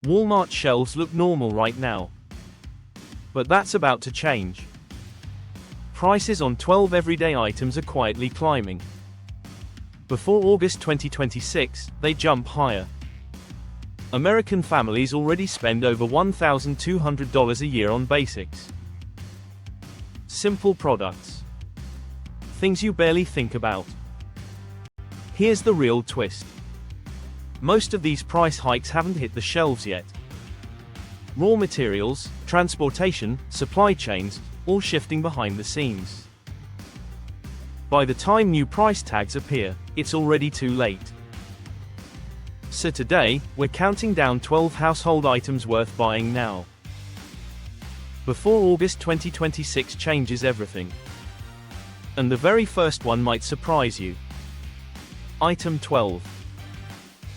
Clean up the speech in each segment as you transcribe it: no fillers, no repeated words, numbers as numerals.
Walmart shelves look normal right now. But that's about to change. Prices on 12 everyday items are quietly climbing. Before August 2026, they jump higher. American families already spend over $1,200 a year on basics. Simple products. Things you barely think about. Here's the real twist. Most of these price hikes haven't hit the shelves yet. Raw materials, transportation, supply chains, all shifting behind the scenes. By the time new price tags appear, it's already too late. So today, we're counting down 12 household items worth buying now, before August 2026 changes everything. And the very first one might surprise you. Item 12.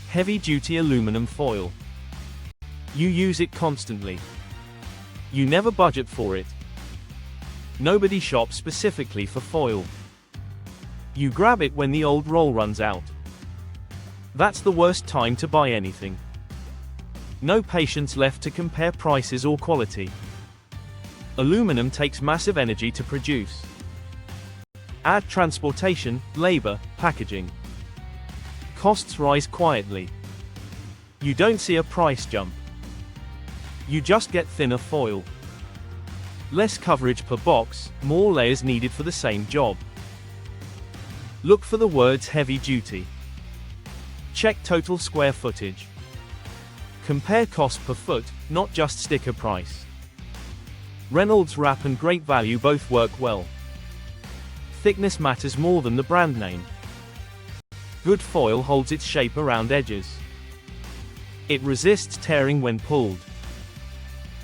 Heavy-duty aluminum foil. You use it constantly. You never budget for it. Nobody shops specifically for foil. You grab it when the old roll runs out. That's the worst time to buy anything. No patience left to compare prices or quality. Aluminum takes massive energy to produce. Add transportation, labor, packaging. Costs rise quietly. You don't see a price jump. You just get thinner foil. Less coverage per box, more layers needed for the same job. Look for the words heavy duty. Check total square footage. Compare cost per foot, not just sticker price. Reynolds Wrap and Great Value both work well. Thickness matters more than the brand name. Good foil holds its shape around edges. It resists tearing when pulled.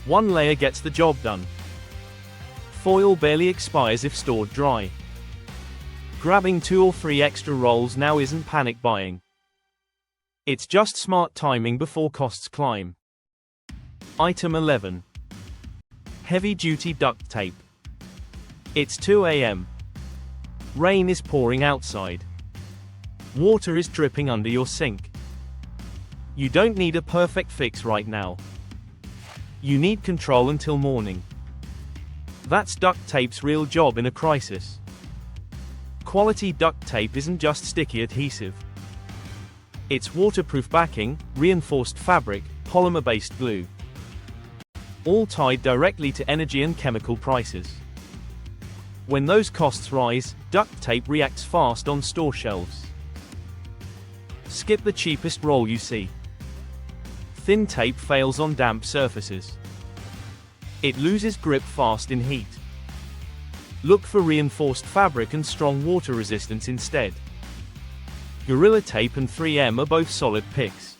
One layer gets the job done. Foil barely expires if stored dry. Grabbing 2 or 3 extra rolls now isn't panic buying. It's just smart timing before costs climb. Item 11. Heavy-duty duct tape. It's 2 a.m. Rain is pouring outside. Water is dripping under your sink. You don't need a perfect fix right now. You need control until morning. That's duct tape's real job in a crisis. Quality duct tape isn't just sticky adhesive. It's waterproof backing, reinforced fabric, polymer-based glue. All tied directly to energy and chemical prices. When those costs rise, duct tape reacts fast on store shelves. Skip the cheapest roll you see. Thin tape fails on damp surfaces. It loses grip fast in heat. Look for reinforced fabric and strong water resistance instead. Gorilla Tape and 3M are both solid picks.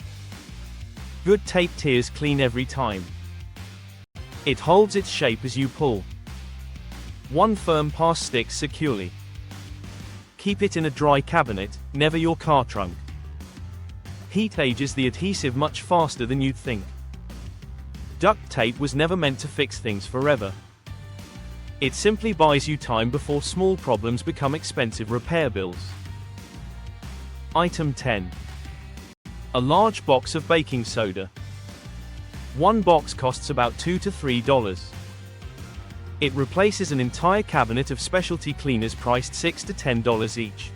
Good tape tears clean every time. It holds its shape as you pull. One firm pass sticks securely. Keep it in a dry cabinet, never your car trunk. Heat ages the adhesive much faster than you'd think. Duct tape was never meant to fix things forever. It simply buys you time before small problems become expensive repair bills. Item 10. A large box of baking soda. One box costs about $2 to $3. It replaces an entire cabinet of specialty cleaners priced $6 to $10 each.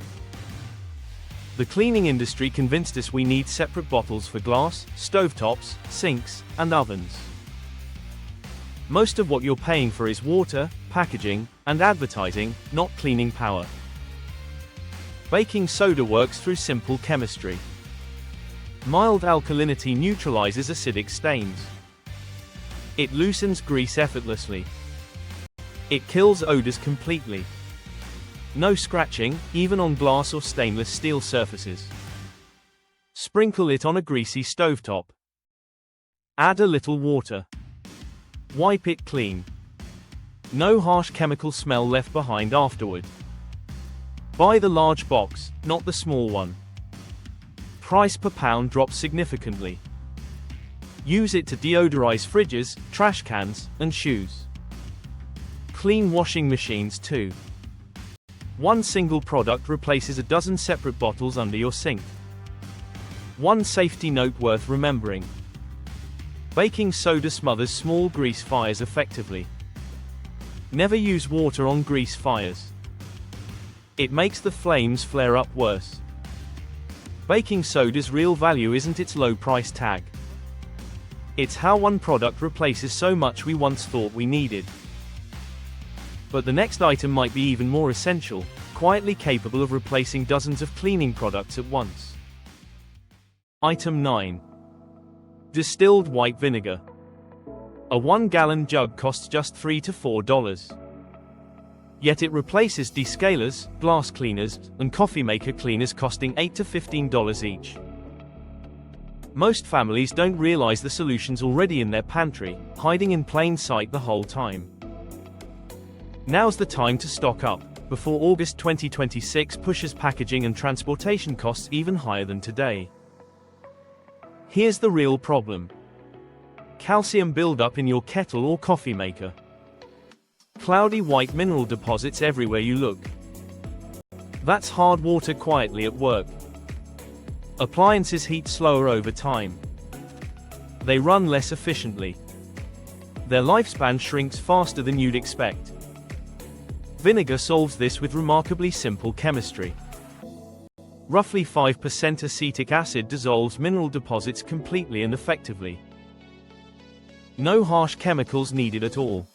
The cleaning industry convinced us we need separate bottles for glass, stovetops, sinks, and ovens. Most of what you're paying for is water, packaging, and advertising, not cleaning power. Baking soda works through simple chemistry. Mild alkalinity neutralizes acidic stains. It loosens grease effortlessly. It kills odors completely. No scratching, even on glass or stainless steel surfaces. Sprinkle it on a greasy stovetop. Add a little water. Wipe it clean. No harsh chemical smell left behind afterward. Buy the large box, not the small one. Price per pound drops significantly. Use it to deodorize fridges, trash cans, and shoes. Clean washing machines too. One single product replaces a dozen separate bottles under your sink. One safety note worth remembering. Baking soda smothers small grease fires effectively. Never use water on grease fires. It makes the flames flare up worse. Baking soda's real value isn't its low price tag. It's how one product replaces so much we once thought we needed. But the next item might be even more essential, quietly capable of replacing dozens of cleaning products at once. Item 9. Distilled white vinegar. A 1-gallon jug costs just $3 to $4. Yet it replaces descalers, glass cleaners, and coffee maker cleaners costing $8 to $15 each. Most families don't realize the solution's already in their pantry, hiding in plain sight the whole time. Now's the time to stock up, before August 2026 pushes packaging and transportation costs even higher than today. Here's the real problem. Calcium buildup in your kettle or coffee maker. Cloudy white mineral deposits everywhere you look. That's hard water quietly at work. Appliances heat slower over time. They run less efficiently. Their lifespan shrinks faster than you'd expect. Vinegar solves this with remarkably simple chemistry. Roughly 5% acetic acid dissolves mineral deposits completely and effectively. No harsh chemicals needed at all.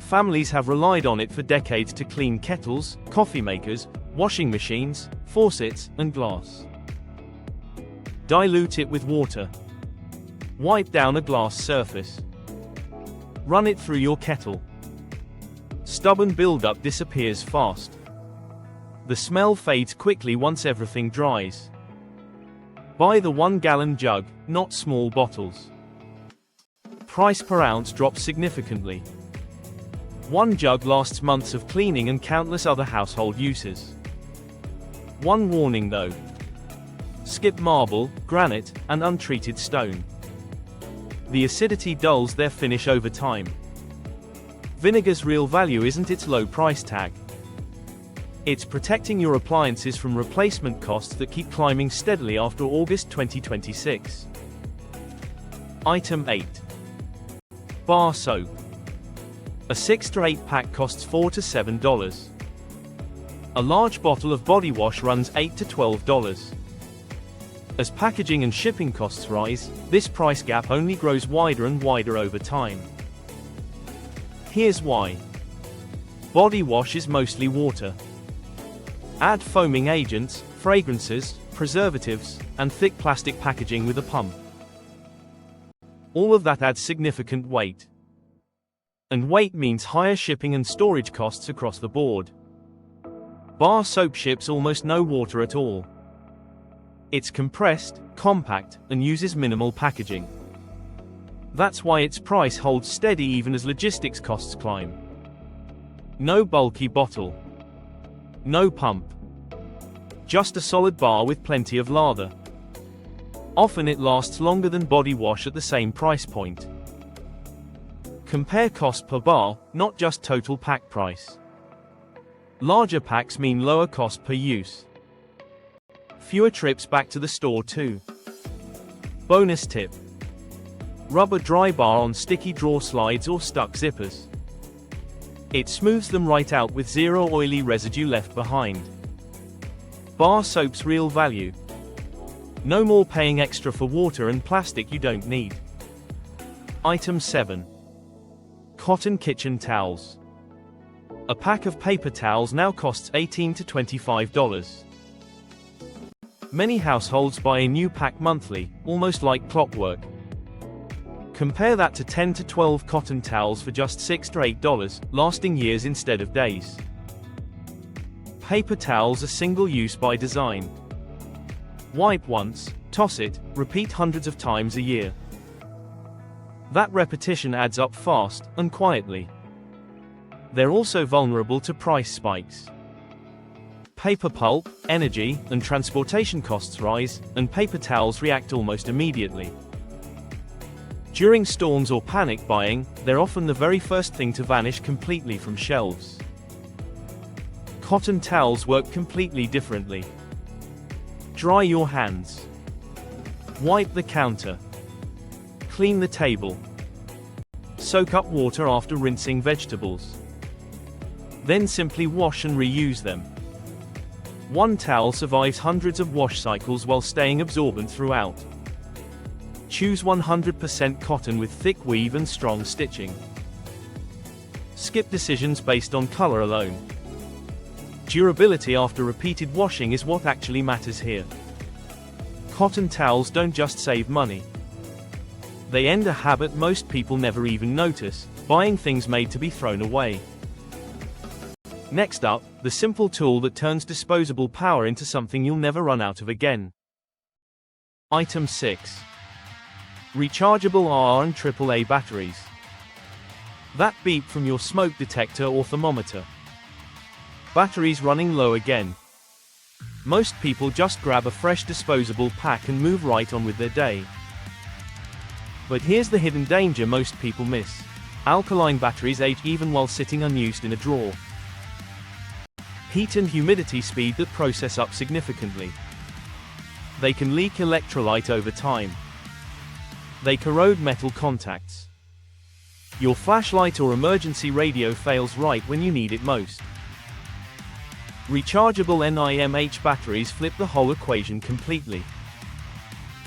Families have relied on it for decades to clean kettles, coffee makers, washing machines, faucets, and glass. Dilute it with water. Wipe down a glass surface. Run it through your kettle. Stubborn buildup disappears fast. The smell fades quickly once everything dries. Buy the 1-gallon jug, not small bottles. Price per ounce drops significantly. One jug lasts months of cleaning and countless other household uses. One warning though. Skip marble, granite, and untreated stone. The acidity dulls their finish over time. Vinegar's real value isn't its low price tag. It's protecting your appliances from replacement costs that keep climbing steadily after August 2026. Item 8. Bar soap. A 6 to 8 pack costs $4 to $7. A large bottle of body wash runs $8 to $12. As packaging and shipping costs rise, this price gap only grows wider and wider over time. Here's why. Body wash is mostly water. Add foaming agents, fragrances, preservatives, and thick plastic packaging with a pump. All of that adds significant weight. And weight means higher shipping and storage costs across the board. Bar soap ships almost no water at all. It's compressed, compact, and uses minimal packaging. That's why its price holds steady even as logistics costs climb. No bulky bottle. No pump. Just a solid bar with plenty of lather. Often it lasts longer than body wash at the same price point. Compare cost per bar, not just total pack price. Larger packs mean lower cost per use. Fewer trips back to the store too. Bonus tip. Rub a dry bar on sticky drawer slides or stuck zippers. It smooths them right out with zero oily residue left behind. Bar soap's real value. No more paying extra for water and plastic you don't need. Item 7. Cotton kitchen towels. A pack of paper towels now costs $18 to $25. Many households buy a new pack monthly, almost like clockwork. Compare that to 10 to 12 cotton towels for just $6 to $8, lasting years instead of days. Paper towels are single-use by design. Wipe once, toss it, repeat hundreds of times a year. That repetition adds up fast and quietly. They're also vulnerable to price spikes. Paper pulp, energy, and transportation costs rise, and paper towels react almost immediately. During storms or panic buying, they're often the very first thing to vanish completely from shelves. Cotton towels work completely differently. Dry your hands. Wipe the counter. Clean the table. Soak up water after rinsing vegetables. Then simply wash and reuse them. One towel survives hundreds of wash cycles while staying absorbent throughout. Choose 100% cotton with thick weave and strong stitching. Skip decisions based on color alone. Durability after repeated washing is what actually matters here. Cotton towels don't just save money. They end a habit most people never even notice, buying things made to be thrown away. Next up, the simple tool that turns disposable power into something you'll never run out of again. Item 6. Rechargeable RR and AAA batteries. That beep from your smoke detector or thermometer. Batteries running low again. Most people just grab a fresh disposable pack and move right on with their day. But here's the hidden danger most people miss. Alkaline batteries age even while sitting unused in a drawer. Heat and humidity speed the process up significantly. They can leak electrolyte over time. They corrode metal contacts. Your flashlight or emergency radio fails right when you need it most. Rechargeable NIMH batteries flip the whole equation completely.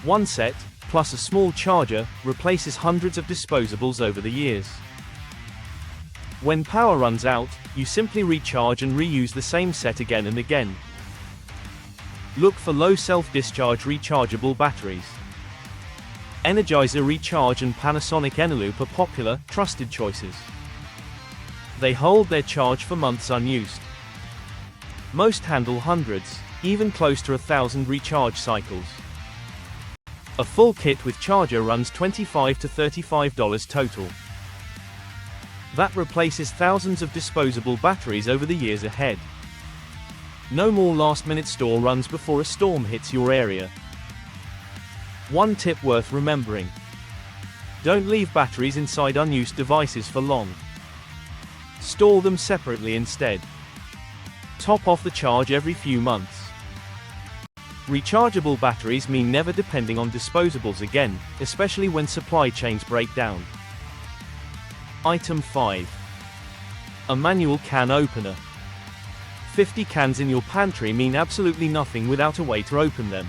One set, plus a small charger, replaces hundreds of disposables over the years. When power runs out, you simply recharge and reuse the same set again and again. Look for low self-discharge rechargeable batteries. Energizer Recharge and Panasonic Eneloop are popular, trusted choices. They hold their charge for months unused. Most handle hundreds, even close to 1,000 recharge cycles. A full kit with charger runs $25 to $35 total. That replaces thousands of disposable batteries over the years ahead. No more last-minute store runs before a storm hits your area. One tip worth remembering. Don't leave batteries inside unused devices for long. Store them separately instead. Top off the charge every few months. Rechargeable batteries mean never depending on disposables again, especially when supply chains break down. Item 5. A manual can opener. 50 cans in your pantry mean absolutely nothing without a way to open them.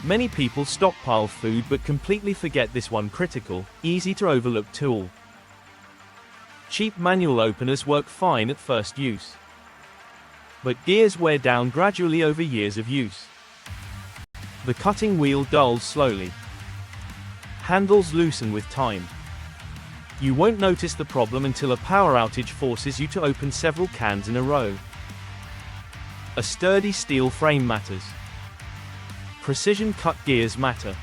Many people stockpile food but completely forget this one critical, easy to overlook tool. Cheap manual openers work fine at first use. But gears wear down gradually over years of use. The cutting wheel dulls slowly. Handles loosen with time. You won't notice the problem until a power outage forces you to open several cans in a row. A sturdy steel frame matters. Precision cut gears matter.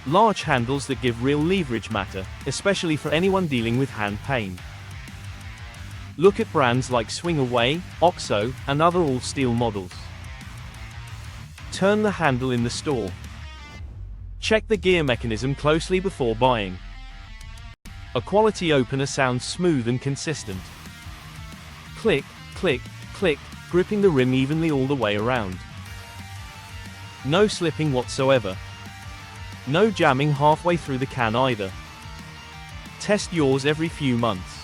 Large handles that give real leverage matter, especially for anyone dealing with hand pain. Look at brands like Swing Away, OXO, and other all-steel models. Turn the handle in the store. Check the gear mechanism closely before buying. A quality opener sounds smooth and consistent. Click, click, click, gripping the rim evenly all the way around. No slipping whatsoever. No jamming halfway through the can either. Test yours every few months.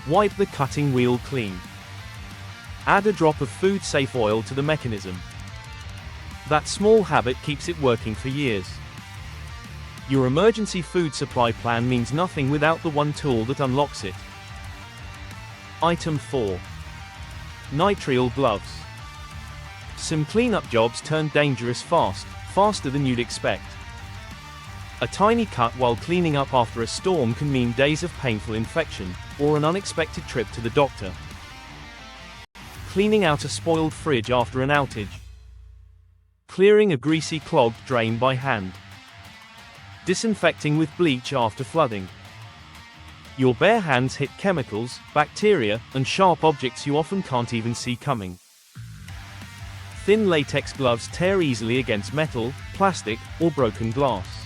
Wipe the cutting wheel clean. Add a drop of food-safe oil to the mechanism. That small habit keeps it working for years. Your emergency food supply plan means nothing without the one tool that unlocks it. Item 4. Nitrile gloves. Some cleanup jobs turn dangerous fast, faster than you'd expect. A tiny cut while cleaning up after a storm can mean days of painful infection, or an unexpected trip to the doctor. Cleaning out a spoiled fridge after an outage. Clearing a greasy clogged drain by hand. Disinfecting with bleach after flooding. Your bare hands hit chemicals, bacteria, and sharp objects you often can't even see coming. Thin latex gloves tear easily against metal, plastic, or broken glass.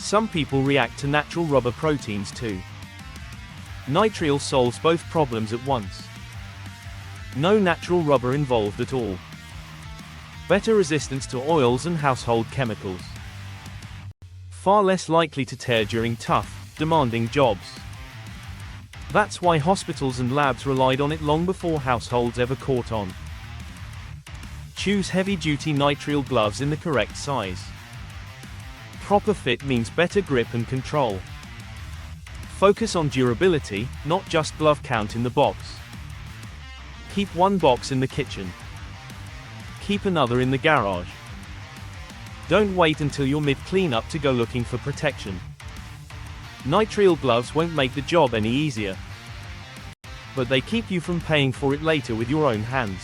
Some people react to natural rubber proteins too. Nitrile solves both problems at once. No natural rubber involved at all. Better resistance to oils and household chemicals. far less likely to tear during tough, demanding jobs. That's why hospitals and labs relied on it long before households ever caught on. Choose heavy-duty nitrile gloves in the correct size. Proper fit means better grip and control. Focus on durability, not just glove count in the box. Keep one box in the kitchen. Keep another in the garage. Don't wait until you're mid-cleanup to go looking for protection. Nitrile gloves won't make the job any easier, but they keep you from paying for it later with your own hands.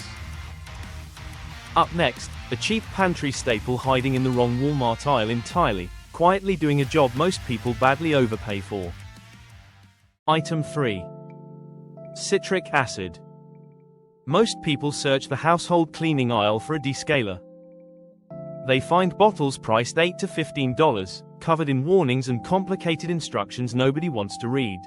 Up next, a cheap pantry staple hiding in the wrong Walmart aisle entirely, quietly doing a job most people badly overpay for. Item 3. Citric acid. Most people search the household cleaning aisle for a descaler. They find bottles priced $8 to $15, covered in warnings and complicated instructions nobody wants to read.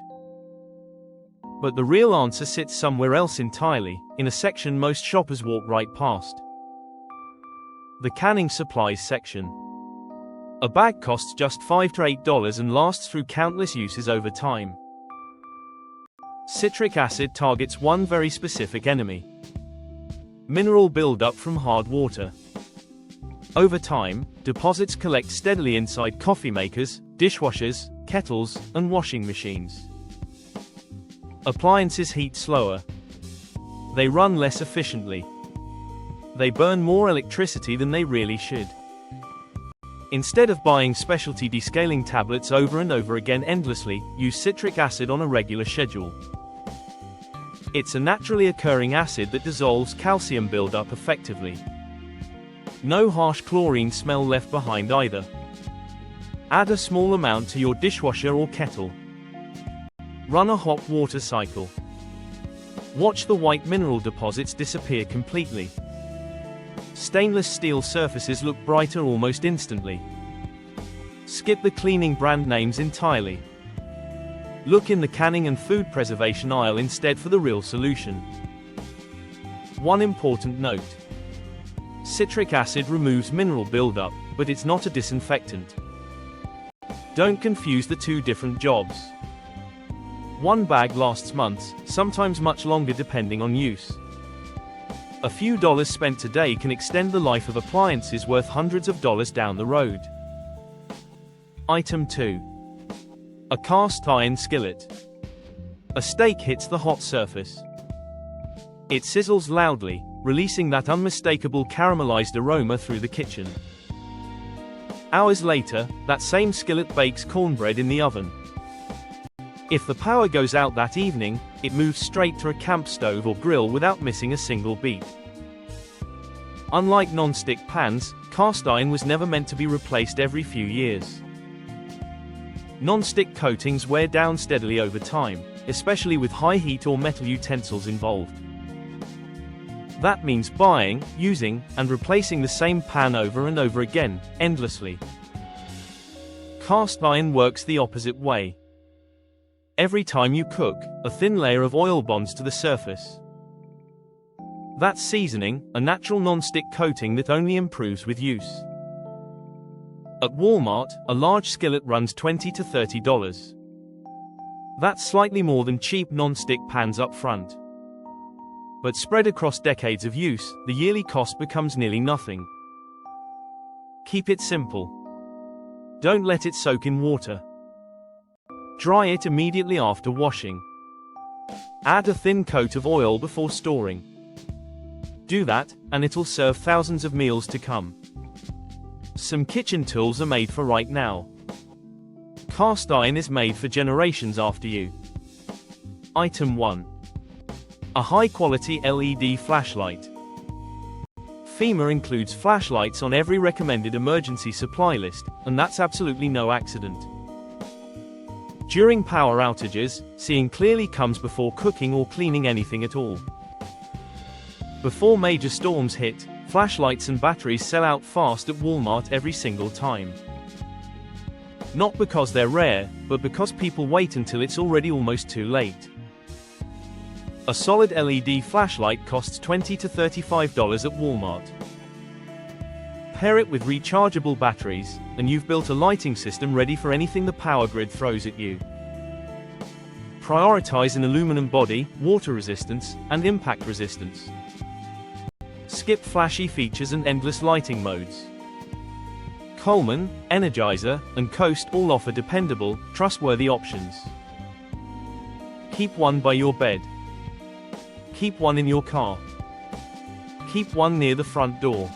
But the real answer sits somewhere else entirely, in a section most shoppers walk right past. The canning supplies section. A bag costs just $5 to $8 and lasts through countless uses over time. Citric acid targets one very specific enemy: mineral buildup from hard water. Over time, deposits collect steadily inside coffee makers, dishwashers, kettles, and washing machines. Appliances heat slower. They run less efficiently. They burn more electricity than they really should. Instead of buying specialty descaling tablets over and over again endlessly, use citric acid on a regular schedule. It's a naturally occurring acid that dissolves calcium buildup effectively. No harsh chlorine smell left behind either. Add a small amount to your dishwasher or kettle. Run a hot water cycle. Watch the white mineral deposits disappear completely. Stainless steel surfaces look brighter almost instantly. Skip the cleaning brand names entirely. Look in the canning and food preservation aisle instead for the real solution. One important note: citric acid removes mineral buildup, but it's not a disinfectant. Don't confuse the two different jobs. One bag lasts months, sometimes much longer depending on use. A few dollars spent today can extend the life of appliances worth hundreds of dollars down the road. Item 2. A cast iron skillet. A steak hits the hot surface. It sizzles loudly, releasing that unmistakable caramelized aroma through the kitchen. Hours later, that same skillet bakes cornbread in the oven. If the power goes out that evening, it moves straight to a camp stove or grill without missing a single beat. Unlike non-stick pans, cast iron was never meant to be replaced every few years. Non-stick coatings wear down steadily over time, especially with high heat or metal utensils involved. That means buying, using, and replacing the same pan over and over again, endlessly. Cast iron works the opposite way. Every time you cook, a thin layer of oil bonds to the surface. That's seasoning, a natural non-stick coating that only improves with use. At Walmart, a large skillet runs $20 to $30. That's slightly more than cheap non-stick pans up front. But spread across decades of use, the yearly cost becomes nearly nothing. Keep it simple. Don't let it soak in water. Dry it immediately after washing. Add a thin coat of oil before storing. Do that, and it'll serve thousands of meals to come. Some kitchen tools are made for right now. Cast iron is made for generations after you. Item 1. A high-quality LED flashlight. FEMA includes flashlights on every recommended emergency supply list, and that's absolutely no accident. During power outages, seeing clearly comes before cooking or cleaning anything at all. Before major storms hit, flashlights and batteries sell out fast at Walmart every single time. Not because they're rare, but because people wait until it's already almost too late. A solid LED flashlight costs $20 to $35 at Walmart. Pair it with rechargeable batteries, and you've built a lighting system ready for anything the power grid throws at you. Prioritize an aluminum body, water resistance, and impact resistance. Skip flashy features and endless lighting modes. Coleman, Energizer, and Coast all offer dependable, trustworthy options. Keep one by your bed. Keep one in your car. Keep one near the front door.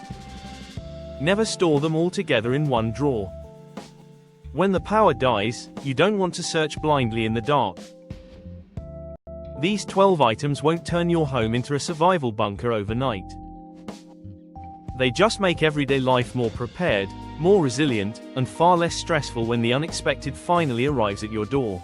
Never store them all together in one drawer. When the power dies, you don't want to search blindly in the dark. These 12 items won't turn your home into a survival bunker overnight. They just make everyday life more prepared, more resilient, and far less stressful when the unexpected finally arrives at your door.